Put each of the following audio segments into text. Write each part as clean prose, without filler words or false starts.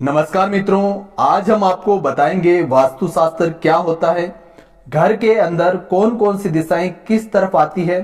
नमस्कार मित्रों, आज हम आपको बताएंगे वास्तुशास्त्र क्या होता है, घर के अंदर कौन कौन सी दिशाएं किस तरफ आती है,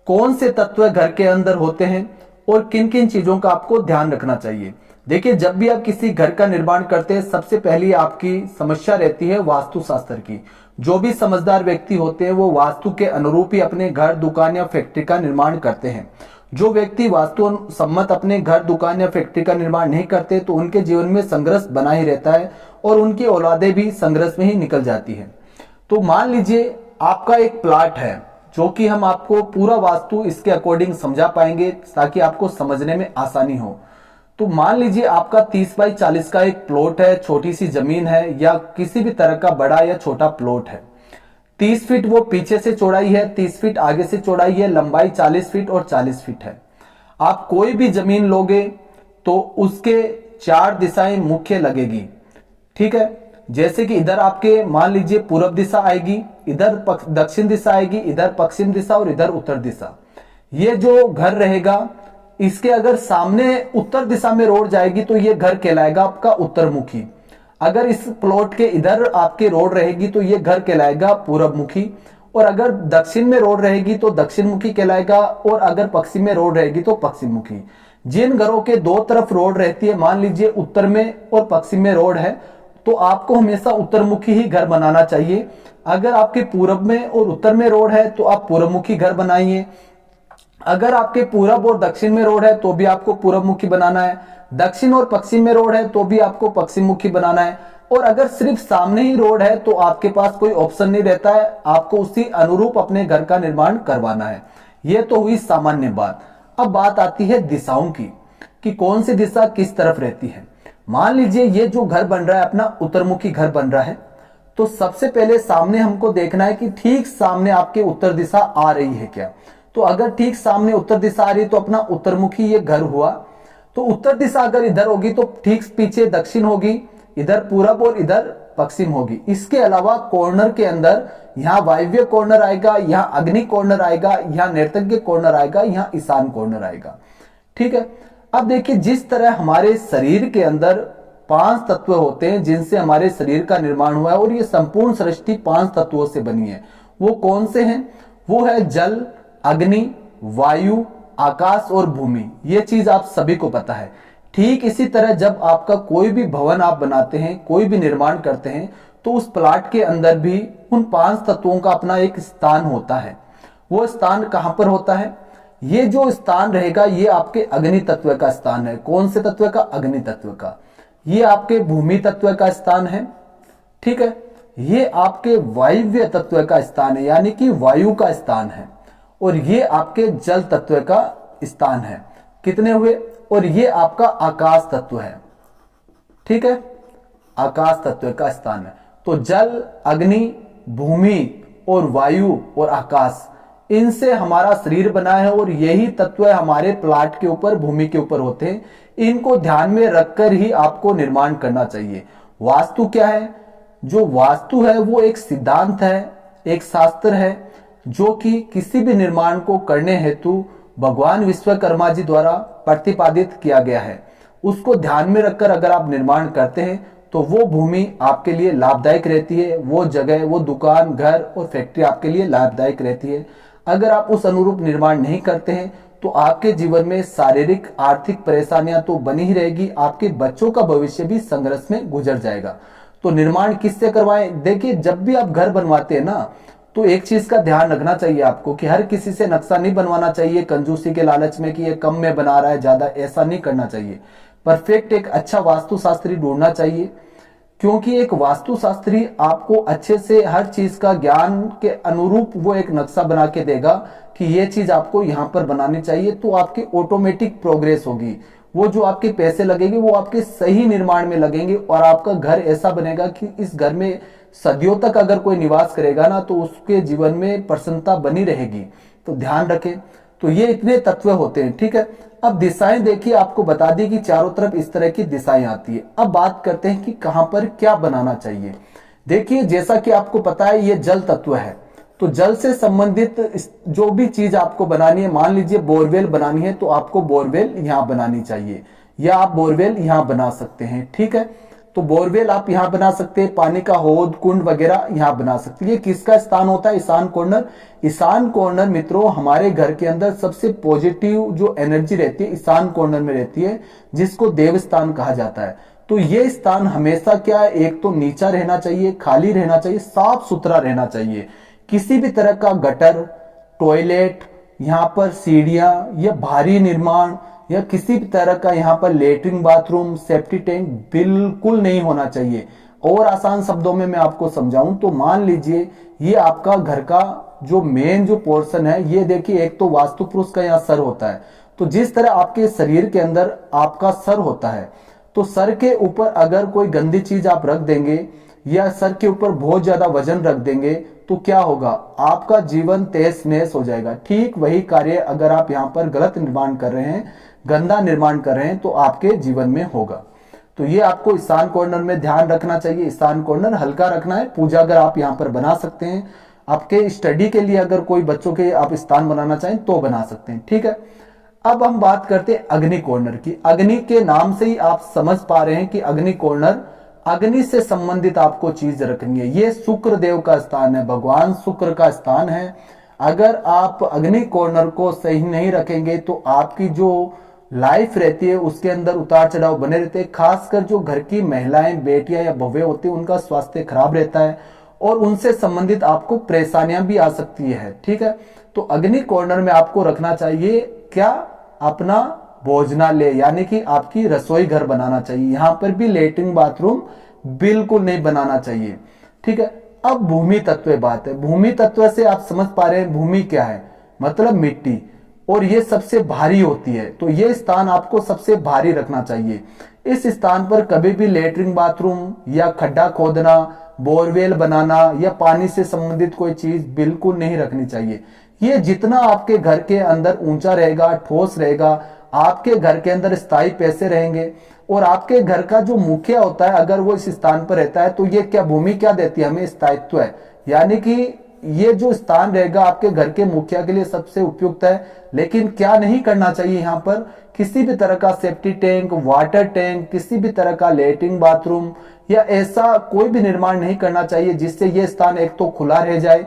कौन से तत्व घर के अंदर होते हैं और किन किन चीजों का आपको ध्यान रखना चाहिए। देखिए, जब भी आप किसी घर का निर्माण करते हैं, सबसे पहली आपकी समस्या रहती है वास्तुशास्त्र की। जो भी समझदार व्यक्ति होते हैं वो वास्तु के अनुरूप ही अपने घर, दुकान या फैक्ट्री का निर्माण करते हैं। जो व्यक्ति वास्तु सम्मत अपने घर, दुकान या फैक्ट्री का निर्माण नहीं करते तो उनके जीवन में संघर्ष बना ही रहता है और उनकी औलादें भी संघर्ष में ही निकल जाती है। तो मान लीजिए आपका एक प्लाट है, जो कि हम आपको पूरा वास्तु इसके अकॉर्डिंग समझा पाएंगे ताकि आपको समझने में आसानी हो। तो मान लीजिए आपका 30 बाई 40 का एक प्लॉट है, छोटी सी जमीन है या किसी भी तरह का बड़ा या छोटा प्लॉट है। 30 फीट वो पीछे से चौड़ाई है, 30 फीट आगे से चौड़ाई है, लंबाई 40 फीट और 40 फीट है। आप कोई भी जमीन लोगे तो उसके 4 दिशाएं मुख्य लगेगी, ठीक है। जैसे कि इधर आपके मान लीजिए पूर्व दिशा आएगी, इधर दक्षिण दिशा आएगी, इधर पश्चिम दिशा और इधर उत्तर दिशा। ये जो घर रहेगा, इसके अगर सामने उत्तर दिशा में रोड जाएगी तो ये घर कहलाएगा आपका उत्तरमुखी। अगर इस प्लॉट के इधर आपके रोड रहेगी तो ये घर कहलाएगा पूर्वमुखी, और अगर दक्षिण में रोड रहेगी तो दक्षिण मुखी कहलाएगा, और अगर पश्चिम में रोड रहेगी तो पश्चिम मुखी। जिन घरों के दो तरफ रोड रहती है, मान लीजिए उत्तर में और पश्चिम में रोड है, तो आपको हमेशा उत्तरमुखी ही घर बनाना चाहिए। अगर आपके पूर्व में और उत्तर में रोड है तो आप पूर्वमुखी घर बनाइए। अगर आपके पूरब और दक्षिण में रोड है तो भी आपको पूर्वमुखी बनाना है। दक्षिण और पश्चिम में रोड है तो भी आपको पश्चिम मुखी बनाना है। और अगर सिर्फ सामने ही रोड है तो आपके पास कोई ऑप्शन नहीं रहता है, आपको उसी अनुरूप अपने घर का निर्माण करवाना है। यह तो हुई सामान्य बात। अब बात आती है दिशाओं की, कि कौन सी दिशा किस तरफ रहती है। मान लीजिए ये जो घर बन रहा है अपना उत्तरमुखी घर बन रहा है, तो सबसे पहले सामने हमको देखना है कि ठीक सामने आपके उत्तर दिशा आ रही है क्या। तो अगर ठीक सामने उत्तर दिशा आ रही है तो अपना उत्तरमुखी ये घर हुआ। तो उत्तर दिशा अगर इधर होगी तो ठीक पीछे दक्षिण होगी, इधर पूरब और इधर पश्चिम होगी। इसके अलावा कॉर्नर के अंदर यहाँ वायव्य कॉर्नर आएगा, यहाँ अग्नि कॉर्नर आएगा, यहाँ नैऋत्य कॉर्नर आएगा, यहाँ ईशान कॉर्नर आएगा, ठीक है। अब देखिए, जिस तरह हमारे शरीर के अंदर 5 तत्व होते हैं जिनसे हमारे शरीर का निर्माण हुआ है, और ये संपूर्ण सृष्टि 5 तत्वों से बनी है। वो कौन से हैं? वो है जल, अग्नि, वायु, आकाश और भूमि। ये चीज आप सभी को पता है। ठीक इसी तरह जब आपका कोई भी भवन आप बनाते हैं, कोई भी निर्माण करते हैं, तो उस प्लाट के अंदर भी उन 5 तत्वों का अपना एक स्थान होता है। वो स्थान कहां पर होता है? ये जो स्थान रहेगा ये आपके अग्नि तत्व का स्थान है। कौन से तत्व का? अग्नि तत्व का। ये आपके भूमि तत्व का स्थान है, ठीक है। ये आपके वायव्य तत्व का स्थान है, यानी कि वायु का स्थान है। और ये आपके जल तत्व का स्थान है। कितने हुए? और ये आपका आकाश तत्व है, ठीक है। आकाश तत्व का स्थान है। तो जल, अग्नि, भूमि और वायु और आकाश, इनसे हमारा शरीर बना है और यही तत्व हमारे प्लाट के ऊपर, भूमि के ऊपर होते हैं। इनको ध्यान में रखकर ही आपको निर्माण करना चाहिए। वास्तु क्या है? जो वास्तु है वो एक सिद्धांत है, एक शास्त्र है, जो कि किसी भी निर्माण को करने हेतु भगवान विश्वकर्मा जी द्वारा प्रतिपादित किया गया है। उसको ध्यान में रखकर अगर आप निर्माण करते हैं तो वो भूमि आपके लिए लाभदायक रहती है, वो जगह, वो दुकान, घर और फैक्ट्री आपके लिए लाभदायक रहती है। अगर आप उस अनुरूप निर्माण नहीं करते हैं तो आपके जीवन में शारीरिक, आर्थिक परेशानियां तो बनी ही रहेगी, आपके बच्चों का भविष्य भी संघर्ष में गुजर जाएगा। तो निर्माण किससे करवाएं? देखिए, जब भी आप घर बनवाते हैं ना, तो एक चीज का ध्यान रखना चाहिए आपको कि हर किसी से नक्शा नहीं बनवाना चाहिए कंजूसी के लालच में कि ये कम में बना रहा है, ज्यादा, ऐसा नहीं करना चाहिए। परफेक्ट एक अच्छा वास्तुशास्त्री ढूंढना चाहिए, क्योंकि एक वास्तुशास्त्री आपको अच्छे से हर चीज का ज्ञान के अनुरूप वो एक नक्शा बना के देगा कि ये चीज आपको यहाँ पर बनानी चाहिए। तो आपकी ऑटोमेटिक प्रोग्रेस होगी। वो जो आपके पैसे लगेंगे वो आपके सही निर्माण में लगेंगे और आपका घर ऐसा बनेगा कि इस घर में सदियों तक अगर कोई निवास करेगा ना तो उसके जीवन में प्रसन्नता बनी रहेगी। तो ध्यान रखें। तो ये इतने तत्व होते हैं, ठीक है। अब दिशाएं देखिए, आपको बता दी कि चारों तरफ इस तरह की दिशाएं आती है। अब बात करते हैं कि कहां पर क्या बनाना चाहिए। देखिए, जैसा कि आपको पता है ये जल तत्व है, तो जल से संबंधित जो भी चीज आपको बनानी है, मान लीजिए बोरवेल बनानी है तो आपको बोरवेल यहां बनानी चाहिए। या आप बोरवेल यहाँ बना सकते हैं। ठीक है, तो बोरवेल आप यहाँ बना सकते हैं, पानी का हौद कुंड वगैरह यहाँ बना सकते हैं। ये किसका स्थान होता है? ईशान कॉर्नर। ईशान कॉर्नर मित्रों हमारे घर के अंदर सबसे पॉजिटिव जो एनर्जी रहती है ईशान कॉर्नर में रहती है, जिसको देव स्थान कहा जाता है। तो ये स्थान हमेशा क्या है, एक तो नीचा रहना चाहिए, खाली रहना चाहिए, साफ सुथरा रहना चाहिए। किसी भी तरह का गटर, टॉयलेट, यहाँ पर सीढ़ियां या भारी निर्माण या किसी भी तरह का यहाँ पर लेटरिन बाथरूम सेफ्टी टैंक बिल्कुल नहीं होना चाहिए। और आसान शब्दों में मैं आपको समझाऊं तो मान लीजिए ये आपका घर का जो मेन जो पोर्शन है, ये देखिए एक तो वास्तु पुरुष का यहाँ सर होता है, तो जिस तरह आपके शरीर के अंदर आपका सर होता है, तो सर के ऊपर अगर कोई गंदी चीज आप रख देंगे या सर के ऊपर बहुत ज्यादा वजन रख देंगे तो क्या होगा, आपका जीवन तहस नहस हो जाएगा। ठीक वही कार्य अगर आप यहाँ पर गलत निर्माण कर रहे हैं, गंदा निर्माण कर रहे हैं, तो आपके जीवन में होगा। तो ये आपको ईशान कॉर्नर में ध्यान रखना चाहिए। ईशान कॉर्नर हल्का रखना है। पूजा अगर आप यहाँ पर बना सकते हैं, आपके स्टडी के लिए अगर कोई बच्चों के आप स्थान बनाना चाहें तो बना सकते हैं। ठीक है, अब हम बात करते हैं अग्नि कॉर्नर की। अग्नि के नाम से ही आप समझ पा रहे हैं कि अग्नि कॉर्नर, अग्नि से संबंधित आपको चीज रखनी है। ये शुक्र देव का स्थान है, भगवान शुक्र का स्थान है। अगर आप अग्नि कॉर्नर को सही नहीं रखेंगे तो आपकी जो लाइफ रहती है उसके अंदर उतार चढ़ाव बने रहते हैं। खासकर जो घर की महिलाएं, बेटियां या बहुएं होती है, उनका स्वास्थ्य खराब रहता है और उनसे संबंधित आपको परेशानियां भी आ सकती है। ठीक है, तो अग्नि कॉर्नर में आपको रखना चाहिए क्या, अपना भोजनालय, यानी कि आपकी रसोई घर बनाना चाहिए। यहां पर भी लेटरिन बाथरूम बिल्कुल नहीं बनाना चाहिए। ठीक है, अब भूमि तत्व बात है। भूमि तत्व से आप समझ पा रहे हैं भूमि क्या है, मतलब मिट्टी, और ये सबसे भारी होती है। तो ये स्थान आपको सबसे भारी रखना चाहिए। इस स्थान पर कभी भी लेटरिन बाथरूम या खड्डा खोदना, बोरवेल बनाना या पानी से संबंधित कोई चीज बिल्कुल नहीं रखनी चाहिए। ये जितना आपके घर के अंदर ऊंचा रहेगा, ठोस रहेगा, आपके घर के अंदर स्थायी पैसे रहेंगे। और आपके घर का जो मुखिया होता है अगर वो इस स्थान पर रहता है, तो ये क्या भूमि क्या देती है हमें, स्थायित्व है। यानी कि ये जो स्थान रहेगा आपके घर के मुखिया के लिए सबसे उपयुक्त है। लेकिन क्या नहीं करना चाहिए, यहाँ पर किसी भी तरह का सेफ्टी टैंक, वाटर टैंक, किसी भी तरह का लेटरिन बाथरूम या ऐसा कोई भी निर्माण नहीं करना चाहिए जिससे ये स्थान एक तो खुला रह जाए।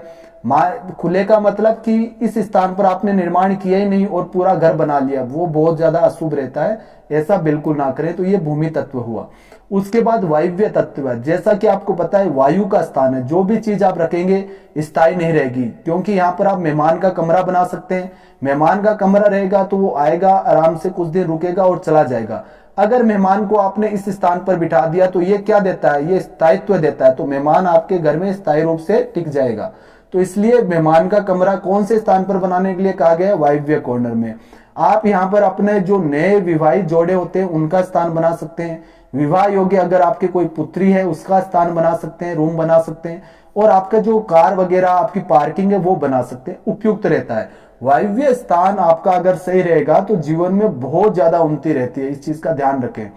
खुले का मतलब कि इस स्थान पर आपने निर्माण किया ही नहीं और पूरा घर बना लिया, वो बहुत ज्यादा अशुभ रहता है। ऐसा बिल्कुल ना करें। तो ये भूमि तत्व हुआ। उसके बाद वायव्य तत्व है। जैसा कि आपको पता है वायु का स्थान है, जो भी चीज आप रखेंगे स्थायी नहीं रहेगी, क्योंकि यहाँ पर आप मेहमान का कमरा बना सकते हैं। मेहमान का कमरा रहेगा तो वो आएगा, आराम से कुछ दिन रुकेगा और चला जाएगा। अगर मेहमान को आपने इस स्थान पर बिठा दिया तो ये क्या देता है, ये स्थायित्व देता है। तो मेहमान आपके घर में स्थायी रूप से टिक जाएगा। तो इसलिए मेहमान का कमरा कौन से स्थान पर बनाने के लिए कहा गया है, वायव्य कॉर्नर में। आप यहाँ पर अपने जो नए विवाहित जोड़े होते हैं उनका स्थान बना सकते हैं। विवाह योग्य अगर आपके कोई पुत्री है उसका स्थान बना सकते हैं, रूम बना सकते हैं। और आपका जो कार वगैरह आपकी पार्किंग है वो बना सकते हैं, उपयुक्त रहता है। वायव्य स्थान आपका अगर सही रहेगा तो जीवन में बहुत ज्यादा उन्नति रहती है। इस चीज का ध्यान रखें,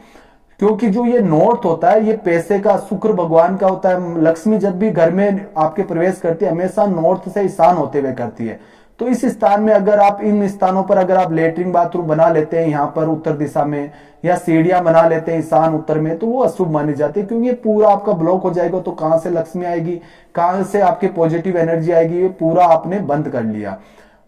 क्योंकि जो ये नॉर्थ होता है ये पैसे का, शुक्र भगवान का होता है। लक्ष्मी जब भी घर में आपके प्रवेश करती है हमेशा नॉर्थ से ईशान होते हुए करती है। तो इस स्थान में अगर आप इन स्थानों पर अगर आप लेटरिन बाथरूम बना लेते हैं यहाँ पर उत्तर दिशा में, या सीढ़ियां बना लेते हैं ईशान उत्तर में, तो वो अशुभ मानी जाती है, क्योंकि ये पूरा आपका ब्लॉक हो जाएगा। तो कहां से लक्ष्मी आएगी, कहां से आपकी पॉजिटिव एनर्जी आएगी, ये पूरा आपने बंद कर लिया।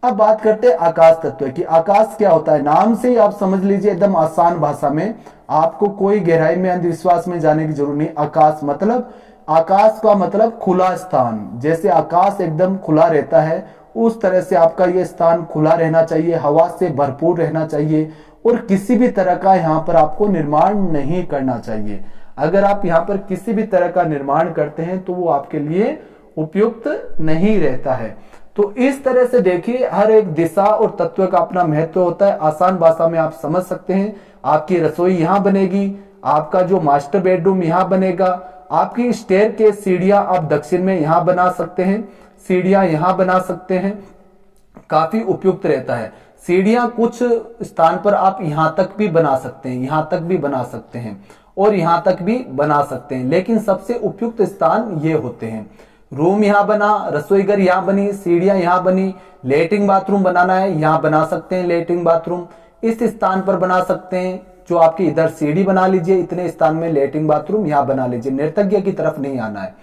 अब बात करते हैं आकाश तत्व की। आकाश क्या होता है, नाम से ही आप समझ लीजिए एकदम आसान भाषा में, आपको कोई गहराई में अंधविश्वास में जाने की जरूरत नहीं। आकाश मतलब, आकाश का मतलब खुला स्थान। जैसे आकाश एकदम खुला रहता है उस तरह से आपका ये स्थान खुला रहना चाहिए, हवा से भरपूर रहना चाहिए और किसी भी तरह का यहाँ पर आपको निर्माण नहीं करना चाहिए। अगर आप यहाँ पर किसी भी तरह का निर्माण करते हैं तो वो आपके लिए उपयुक्त नहीं रहता है। तो इस तरह से देखिए हर एक दिशा और तत्व का अपना महत्व होता है। आसान भाषा में आप समझ सकते हैं। आपकी रसोई यहाँ बनेगी, आपका जो मास्टर बेडरूम यहाँ बनेगा, आपकी स्टेयर के सीढ़ियां आप दक्षिण में यहाँ बना सकते हैं, सीढ़ियां यहाँ बना सकते हैं, काफी उपयुक्त रहता है। सीढ़ियां कुछ स्थान पर आप यहाँ तक भी बना सकते हैं, यहाँ तक भी बना सकते हैं और यहाँ तक भी बना सकते हैं, लेकिन सबसे उपयुक्त स्थान ये होते हैं। रूम यहाँ बना, रसोई घर यहाँ बनी, सीढ़ियां यहाँ बनी, लेटरिन बाथरूम बनाना है यहाँ बना सकते हैं, लेटरिन बाथरूम इस स्थान पर बना सकते हैं। जो आपकी इधर सीढ़ी बना लीजिए, इतने स्थान में लेटरिन बाथरूम यहाँ बना लीजिए, नृतज्ञ की तरफ नहीं आना है।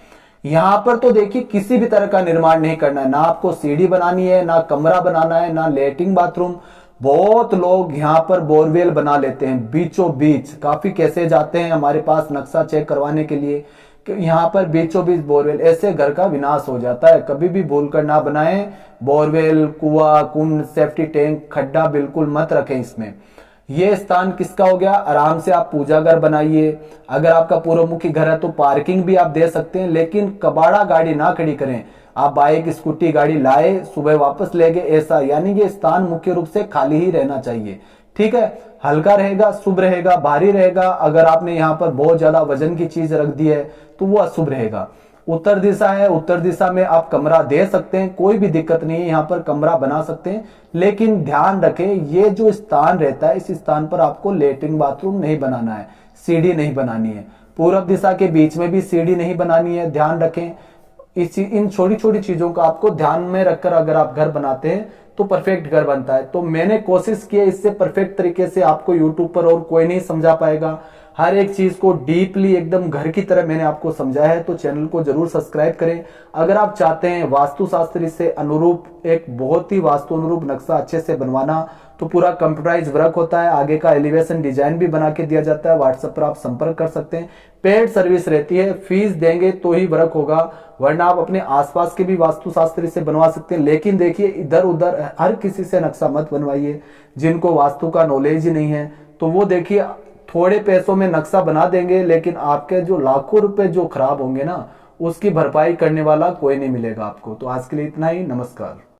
यहाँ पर तो देखिए किसी भी तरह का निर्माण नहीं करना है, ना आपको सीढ़ी बनानी है, ना कमरा बनाना है, ना लेटरिन बाथरूम। बहुत लोग यहाँ पर बोरवेल बना लेते हैं बीचों बीच, काफी कैसे जाते हैं हमारे पास नक्शा चेक करवाने के लिए कि यहाँ पर बीचों बीच बोरवेल, ऐसे घर का विनाश हो जाता है। कभी भी भूल कर ना बनाएं बोरवेल, कुआं, कुंड, सेफ्टी टैंक, खड्डा बिल्कुल मत रखें इसमें। ये स्थान किसका हो गया, आराम से आप पूजा घर बनाइए। अगर आपका पूर्वमुखी घर है तो पार्किंग भी आप दे सकते हैं, लेकिन कबाड़ा गाड़ी ना खड़ी करें। आप बाइक स्कूटी गाड़ी लाए, सुबह वापस ले गए, ऐसा, यानी ये स्थान मुख्य रूप से खाली ही रहना चाहिए। ठीक है, हल्का रहेगा, शुभ रहेगा, भारी रहेगा। अगर आपने यहाँ पर बहुत ज्यादा वजन की चीज रख दी है तो वो अशुभ रहेगा। उत्तर दिशा है, उत्तर दिशा में आप कमरा दे सकते हैं, कोई भी दिक्कत नहीं है, यहाँ पर कमरा बना सकते हैं। लेकिन ध्यान रखें, ये जो स्थान रहता है इस स्थान पर आपको लेटरिन बाथरूम नहीं बनाना है, सीढ़ी नहीं बनानी है। पूर्व दिशा के बीच में भी सीढ़ी नहीं बनानी है, ध्यान रखें। इन छोटी छोटी चीजों का आपको ध्यान में रखकर अगर आप घर बनाते हैं तो परफेक्ट घर बनता है। तो मैंने कोशिश की है, इससे परफेक्ट तरीके से आपको यूट्यूब पर और कोई नहीं समझा पाएगा। हर एक चीज को डीपली एकदम घर की तरह मैंने आपको समझाया है, तो चैनल को जरूर सब्सक्राइब करें। अगर आप चाहते हैं वास्तुशास्त्र से अनुरूप एक बहुत ही वास्तु अनुरूप नक्शा अच्छे से बनवाना, तो पूरा कंप्यूटराइज वर्क होता है, आगे का एलिवेशन डिजाइन भी बना के दिया जाता है। व्हाट्सएप पर आप संपर्क कर सकते हैं, पेड सर्विस रहती है, फीस देंगे तो ही वर्क होगा, वरना आप अपने आसपास के भी वास्तुशास्त्री से बनवा सकते हैं। लेकिन देखिए, इधर उधर हर किसी से नक्शा मत बनवाइए, जिनको वास्तु का नॉलेज ही नहीं है। तो वो देखिए थोड़े पैसों में नक्शा बना देंगे, लेकिन आपके जो लाखों रुपए जो खराब होंगे ना, उसकी भरपाई करने वाला कोई नहीं मिलेगा आपको। तो आज के लिए इतना ही, नमस्कार।